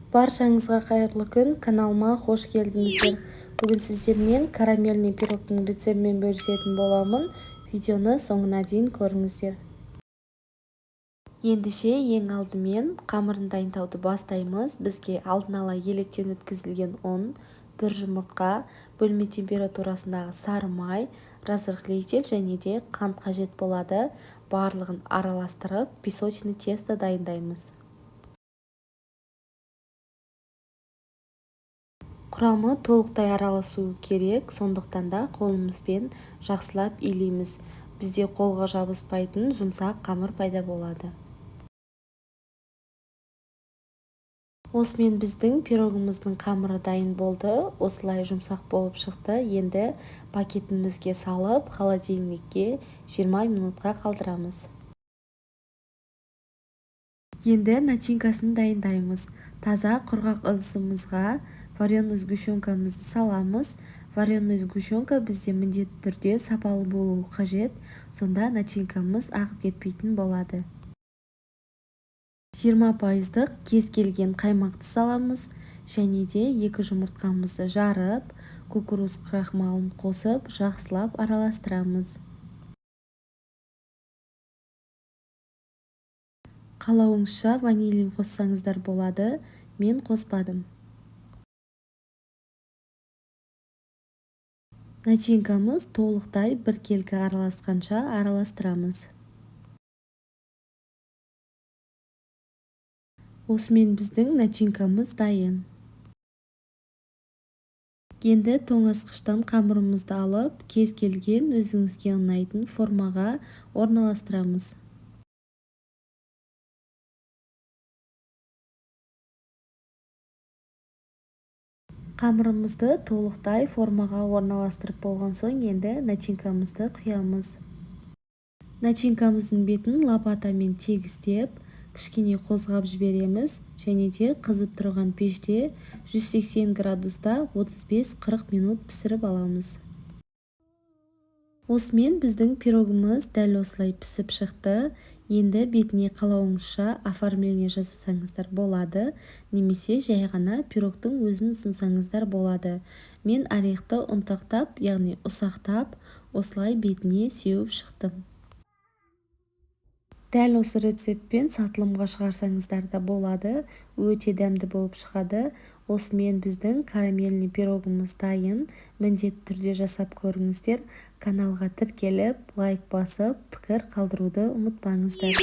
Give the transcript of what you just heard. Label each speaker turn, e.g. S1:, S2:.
S1: Баршаңызға қайырлы күн, каналыма қош келдіңіздер. Бүгін сіздермен карамельный пирогтың рецептімен бөлісетін боламын. Видеоны соңына дейін көріңіздер. Ендеше ең алдымен қамырын дайындауды бастаймыз. Бізге алдын ала електен өткізілген ұн, бір жұмыртқа, бөлме температурасындағы сары май, разрыхлитель және де қант қажет болады. Барлығын араластырып, песочный тесто дайындаймыз. Құрамы толықтай араласуы керек, сондықтан да қолымызбен жақсылап илейміз. Бізде қолға жабыспайтын жұмсақ қамыр пайда болады. Осымен біздің пирогымыздың қамыры дайын болды. Осылай жұмсақ болып шықты. Енді пакетімізге салып, холодильникке 20 минутқа қалдырамыз. Енді начинкасын дайындаймыз. Таза құрғақ ыдысымызға вареный сгущенкамызды саламыз. Вареный сгущенка бізде міндетті түрде сапалы болуы қажет, сонда начинкамыз ағып кетпейтін болады. 20% кез келген қаймақты саламыз, және де 2 жұмыртқамызды жарып, кукуруз крахмалын қосып, жақсылап араластырамыз. Қалауыңызша ванилин қоссаңыздар болады, мен қоспадым. Начинкамыз толықтай біркелкі араласқанша араластырамыз. Осымен біздің начинкамыз дайын. Енді тоңазытқыштан қамырымызды алып, кез келген өзіңізге ұнайтын формаға орналастырамыз. Қамырымызды толықтай формаға орналастырып болған соң, енді начинкамызды құямыз. Начинкамыздың бетін лопатамен тегістеп, кішкене қозғап жібереміз, және де қызып тұрған пеште 180 градуста 35-40 минут пісіріп аламыз. Осымен біздің пирогымыз дәл осылай пісіп шықты. Енді бетіне қалауыңызша оформление жасасаңыздар болады, немесе жай ғана пирогтың өзін ұсынсаңыздар болады. Мен орехты ұнтақтап, яғни ұсақтап, осылай бетіне сеуіп шықтым. Дәл осы рецептпен сатылымға шығарсаңыздар да болады, өте дәмді болып шығады. Осымен біздің карамельный пирогымыз дайын. Міндетті түрде жасап көріңіздер. Каналға тіркеліп, лайк басып, пікір қалдыруды ұмытпаңыздар.